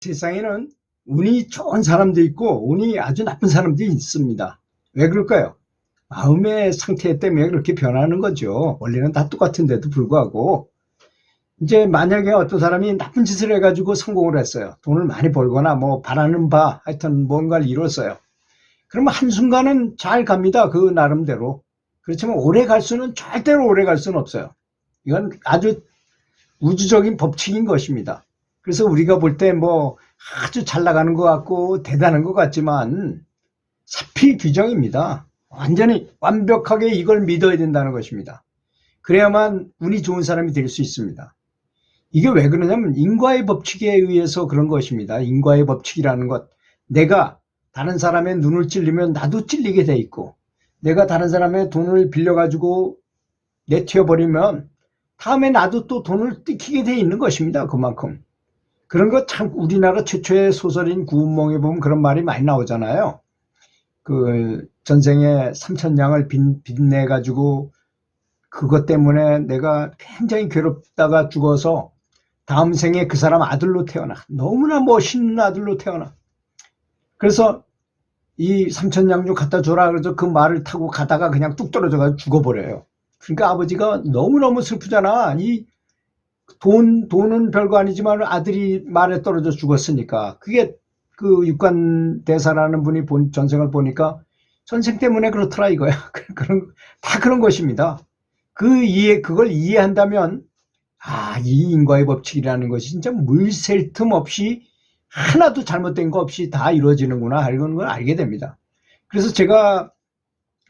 세상에는 운이 좋은 사람도 있고 운이 아주 나쁜 사람도 있습니다. 왜 그럴까요? 마음의 상태 때문에 그렇게 변하는 거죠. 원래는 다 똑같은데도 불구하고 이제 만약에 어떤 사람이 나쁜 짓을 해가지고 성공을 했어요. 돈을 많이 벌거나 뭐 바라는 바 하여튼 뭔가를 이뤘어요. 그러면 한순간은 잘 갑니다. 그 나름대로. 그렇지만 오래 갈 수는 절대로 오래 갈 수는 없어요. 이건 아주 우주적인 법칙인 것입니다. 그래서 우리가 볼 때 뭐 아주 잘 나가는 것 같고 대단한 것 같지만 사필 규정입니다. 완전히 완벽하게 이걸 믿어야 된다는 것입니다. 그래야만 운이 좋은 사람이 될 수 있습니다. 이게 왜 그러냐면 인과의 법칙에 의해서 그런 것입니다. 인과의 법칙이라는 것. 내가 다른 사람의 눈을 찔리면 나도 찔리게 돼 있고, 내가 다른 사람의 돈을 빌려가지고 내튀어버리면 다음에 나도 또 돈을 뜯기게 돼 있는 것입니다. 그만큼. 그런 거 참 우리나라 최초의 소설인 구운몽에 보면 그런 말이 많이 나오잖아요. 그 전생에 3,000냥을 빚내가지고 그것 때문에 내가 굉장히 괴롭다가 죽어서 다음 생에 그 사람 아들로 태어나. 너무나 멋있는 아들로 태어나. 그래서 이 3,000냥 좀 갖다 줘라. 그래서 그 말을 타고 가다가 그냥 뚝 떨어져가지고 죽어버려요. 그러니까 아버지가 너무너무 슬프잖아. 이 돈은 별거 아니지만 아들이 말에 떨어져 죽었으니까. 그게 그 육관대사라는 분이 전생을 보니까 전생 때문에 그렇더라 이거야. 다 그런 것입니다. 그걸 이해한다면, 이 인과의 법칙이라는 것이 진짜 물샐 틈 없이 하나도 잘못된 거 없이 다 이루어지는구나 하는 걸 알게 됩니다. 그래서 제가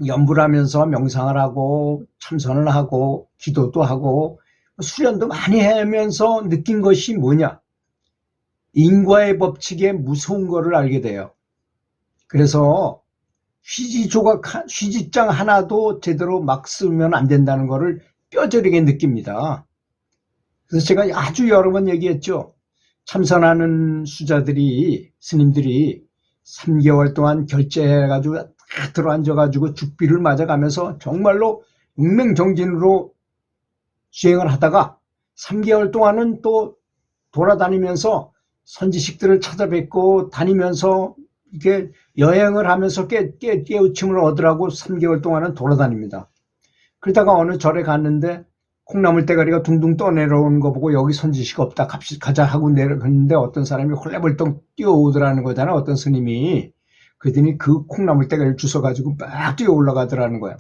연불 하면서 명상을 하고 참선을 하고 기도도 하고 수련도 많이 하면서 느낀 것이 뭐냐? 인과의 법칙의 무서운 거를 알게 돼요. 그래서 휴지장 하나도 제대로 막 쓰면 안 된다는 거를 뼈저리게 느낍니다. 그래서 제가 아주 여러 번 얘기했죠. 참선하는 수자들이, 스님들이 3개월 동안 결제해가지고 다 들어앉아가지고 죽비를 맞아가면서 정말로 운명정진으로 수행을 하다가 3개월 동안은 또 돌아다니면서 선지식들을 찾아뵙고 다니면서 이렇게 여행을 하면서 깨우침을 얻으라고 3개월 동안은 돌아다닙니다. 그러다가 어느 절에 갔는데 콩나물 대가리가 둥둥 떠내려오는 거 보고 여기 선지식 없다 가자 하고 내려갔는데 어떤 사람이 홀레벌떡 뛰어오더라는 거잖아. 어떤 스님이. 그랬더니 그 콩나물 대가리를 주워가지고 막 뛰어 올라가더라는 거야.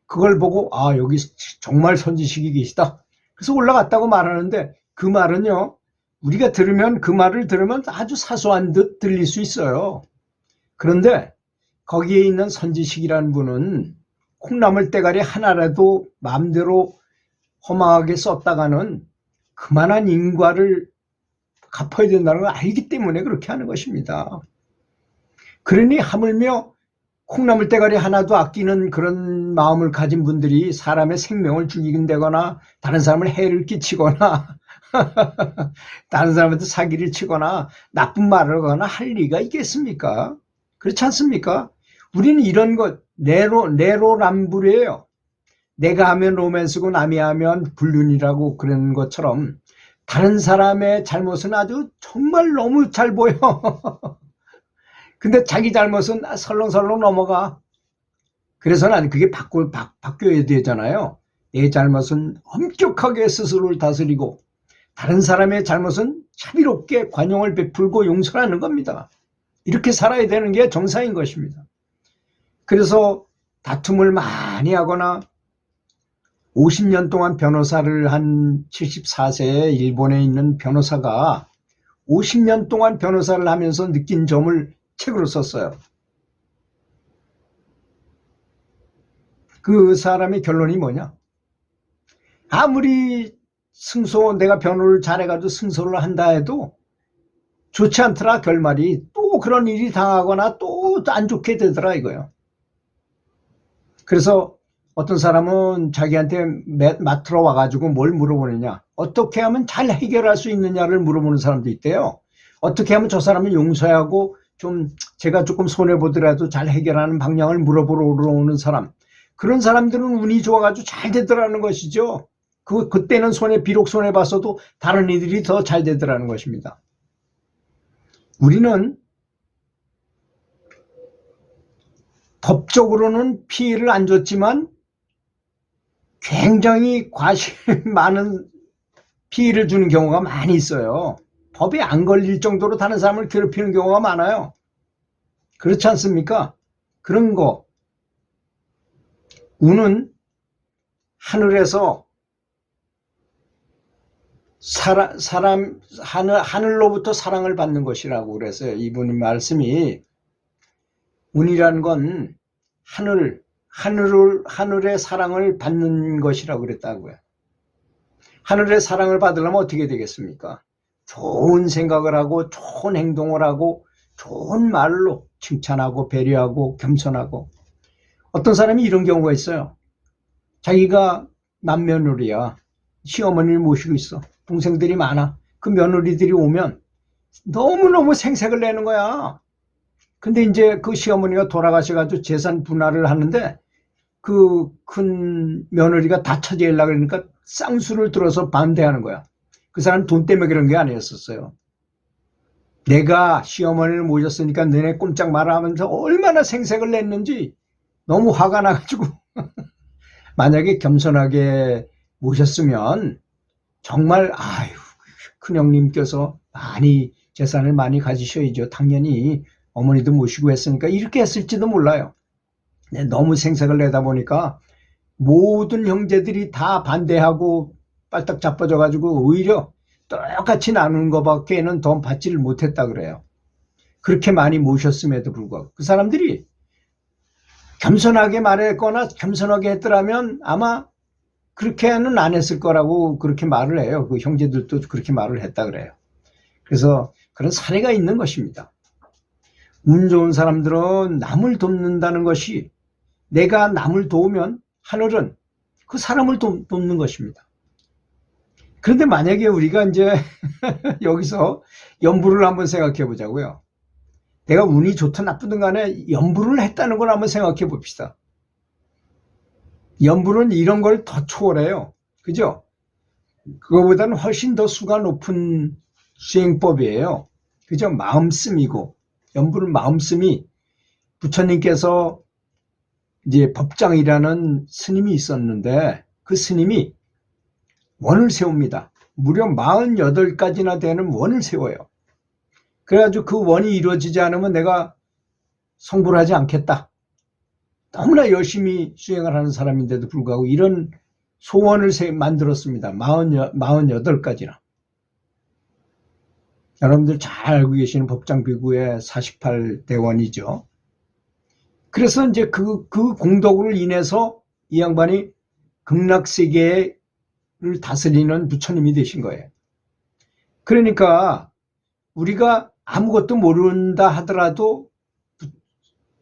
그걸 보고 여기 정말 선지식이 계시다. 그래서 올라갔다고 말하는데 그 말은요. 우리가 그 말을 들으면 아주 사소한 듯 들릴 수 있어요. 그런데 거기에 있는 선지식이라는 분은 콩나물 대가리 하나라도 마음대로 허망하게 썼다가는 그만한 인과를 갚아야 된다는 걸 알기 때문에 그렇게 하는 것입니다. 그러니 하물며 콩나물 대가리 하나도 아끼는 그런 마음을 가진 분들이 사람의 생명을 죽이긴다거나 다른 사람을 해를 끼치거나 다른 사람한테 사기를 치거나 나쁜 말을 하거나 할 리가 있겠습니까? 그렇지 않습니까? 우리는 이런 것 내로남불이에요. 내가 하면 로맨스고 남이 하면 불륜이라고 그런 것처럼 다른 사람의 잘못은 아주 정말 너무 잘 보여. 근데 자기 잘못은 설렁설렁 넘어가. 그래서 나는 그게 바뀌어야 되잖아요. 내 잘못은 엄격하게 스스로를 다스리고 다른 사람의 잘못은 자비롭게 관용을 베풀고 용서하는 겁니다. 이렇게 살아야 되는 게 정상인 것입니다. 그래서 다툼을 많이 하거나 50년 동안 변호사를 한 74세에 일본에 있는 변호사가 50년 동안 변호사를 하면서 느낀 점을 책으로 썼어요. 그 사람의 결론이 뭐냐? 아무리 내가 변호를 잘해가지고 승소를 한다 해도 좋지 않더라 결말이. 또 그런 일이 당하거나 또 안 좋게 되더라 이거예요. 그래서 어떤 사람은 자기한테 맡으러 와가지고 뭘 물어보느냐, 어떻게 하면 잘 해결할 수 있느냐를 물어보는 사람도 있대요. 어떻게 하면 저 사람을 용서하고 제가 조금 손해보더라도 잘 해결하는 방향을 물어보러 오는 사람, 그런 사람들은 운이 좋아가지고 잘 되더라는 것이죠. 그때는 비록 손해봤어도 다른 이들이 더 잘 되더라는 것입니다. 우리는 법적으로는 피해를 안 줬지만 굉장히 과실 많은 피해를 주는 경우가 많이 있어요. 법에 안 걸릴 정도로 다른 사람을 괴롭히는 경우가 많아요. 그렇지 않습니까? 그런 거. 운은 하늘에서 하늘로부터 사랑을 받는 것이라고 그랬어요. 이분의 말씀이 운이라는 건 하늘의 사랑을 받는 것이라고 그랬다고요. 하늘의 사랑을 받으려면 어떻게 되겠습니까? 좋은 생각을 하고 좋은 행동을 하고 좋은 말로 칭찬하고 배려하고 겸손하고. 어떤 사람이 이런 경우가 있어요. 자기가 맏며느리야. 시어머니를 모시고 있어. 동생들이 많아. 그 며느리들이 오면 너무너무 생색을 내는 거야. 근데 이제 그 시어머니가 돌아가셔가지고 재산 분할을 하는데 그 큰 며느리가 다 차지하려고 그러니까 쌍수를 들어서 반대하는 거야. 그 사람 돈 때문에 그런 게 아니었었어요. 내가 시어머니를 모셨으니까 너네 꼼짝 마라 하면서 얼마나 생색을 냈는지 너무 화가 나가지고 만약에 겸손하게 모셨으면 정말 아유 큰형님께서 많이 재산을 많이 가지셔야죠. 당연히 어머니도 모시고 했으니까 이렇게 했을지도 몰라요. 너무 생색을 내다 보니까 모든 형제들이 다 반대하고 빨딱 자빠져가지고 오히려 똑같이 나누는 것밖에는 더 받지를 못했다 그래요. 그렇게 많이 모셨음에도 불구하고 그 사람들이 겸손하게 말했거나 겸손하게 했더라면 아마 그렇게는 안 했을 거라고 그렇게 말을 해요. 그 형제들도 그렇게 말을 했다 그래요. 그래서 그런 사례가 있는 것입니다. 운 좋은 사람들은 남을 돕는다는 것이 내가 남을 도우면 하늘은 그 사람을 돕는 것입니다. 그런데 만약에 우리가 이제 여기서 연부를 한번 생각해 보자고요. 내가 운이 좋든 나쁘든 간에 연부를 했다는 걸 한번 생각해 봅시다. 연부는 이런 걸 더 초월해요. 그죠? 그거보다는 훨씬 더 수가 높은 수행법이에요. 그죠? 마음씀이고, 연부는 마음씀이 부처님께서 이제 법장이라는 스님이 있었는데 그 스님이 원을 세웁니다. 무려 48가지나 되는 원을 세워요. 그래가지고 그 원이 이루어지지 않으면 내가 성불을 하지 않겠다. 너무나 열심히 수행을 하는 사람인데도 불구하고 이런 소원을 만들었습니다. 48가지나. 여러분들 잘 알고 계시는 법장비구의 48대원이죠. 그래서 이제 그 공덕으로 인해서 이 양반이 극락세계를 다스리는 부처님이 되신 거예요. 그러니까 우리가 아무것도 모른다 하더라도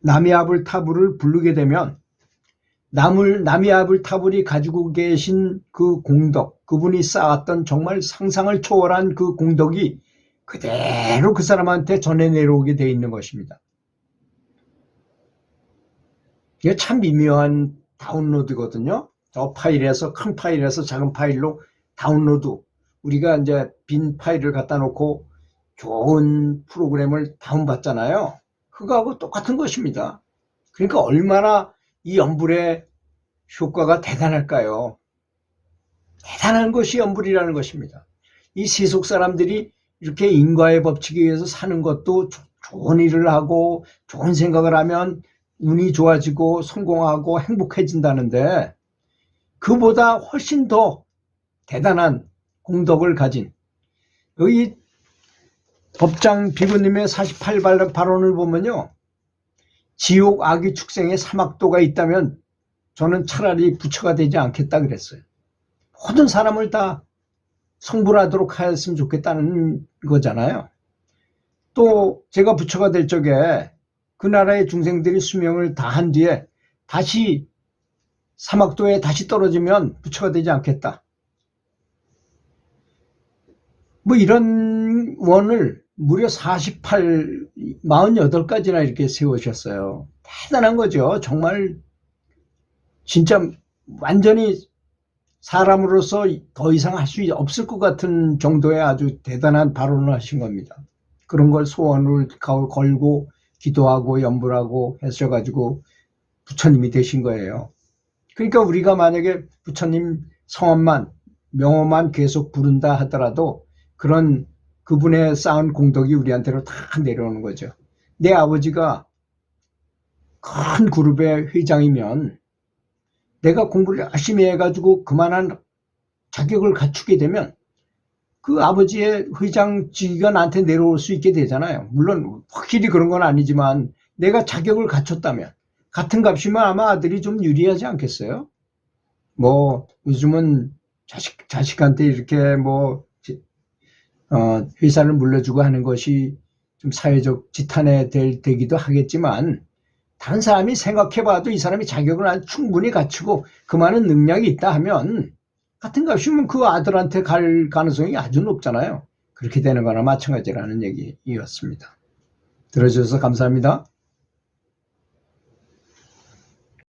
나미아불타불을 부르게 되면 나미아불타불이 가지고 계신 그 공덕, 그분이 쌓았던 정말 상상을 초월한 그 공덕이 그대로 그 사람한테 전해 내려오게 되어 있는 것입니다. 이게 참 미묘한 다운로드거든요. 저 파일에서 큰 파일에서 작은 파일로 다운로드. 우리가 이제 빈 파일을 갖다 놓고 좋은 프로그램을 다운받잖아요. 그거하고 똑같은 것입니다. 그러니까 얼마나 이 연불의 효과가 대단할까요? 대단한 것이 연불이라는 것입니다. 이 세속 사람들이 이렇게 인과의 법칙에 의해서 사는 것도 좋은 일을 하고 좋은 생각을 하면 운이 좋아지고 성공하고 행복해진다는데 그보다 훨씬 더 대단한 공덕을 가진 여기 법장 비구님의 48발언을 보면요. 지옥 악의 축생에 사막도가 있다면 저는 차라리 부처가 되지 않겠다 그랬어요. 모든 사람을 다 성불하도록 하였으면 좋겠다는 거잖아요. 또 제가 부처가 될 적에 그 나라의 중생들이 수명을 다한 뒤에 다시 사막도에 다시 떨어지면 부처가 되지 않겠다. 뭐 이런 원을 무려 48가지나 이렇게 세우셨어요. 대단한 거죠. 정말 진짜 완전히 사람으로서 더 이상 할 수 없을 것 같은 정도의 아주 대단한 발언을 하신 겁니다. 그런 걸 소원을 걸고 기도하고 염불하고 하셔가지고 부처님이 되신 거예요. 그러니까 우리가 만약에 부처님 성함만 명호만 계속 부른다 하더라도 그런 그분의 쌓은 공덕이 우리한테로 다 내려오는 거죠. 내 아버지가 큰 그룹의 회장이면 내가 공부를 열심히 해가지고 그만한 자격을 갖추게 되면 그 아버지의 회장직위가 나한테 내려올 수 있게 되잖아요. 물론 확실히 그런 건 아니지만 내가 자격을 갖췄다면 같은 값이면 아마 아들이 좀 유리하지 않겠어요? 뭐 요즘은 자식한테 이렇게 뭐 회사를 물려주고 하는 것이 좀 사회적 지탄에 되기도 하겠지만 다른 사람이 생각해봐도 이 사람이 자격을 충분히 갖추고 그만한 능력이 있다 하면 같은 값이면 그 아들한테 갈 가능성이 아주 높잖아요. 그렇게 되는 거나 마찬가지라는 얘기였습니다. 들어주셔서 감사합니다.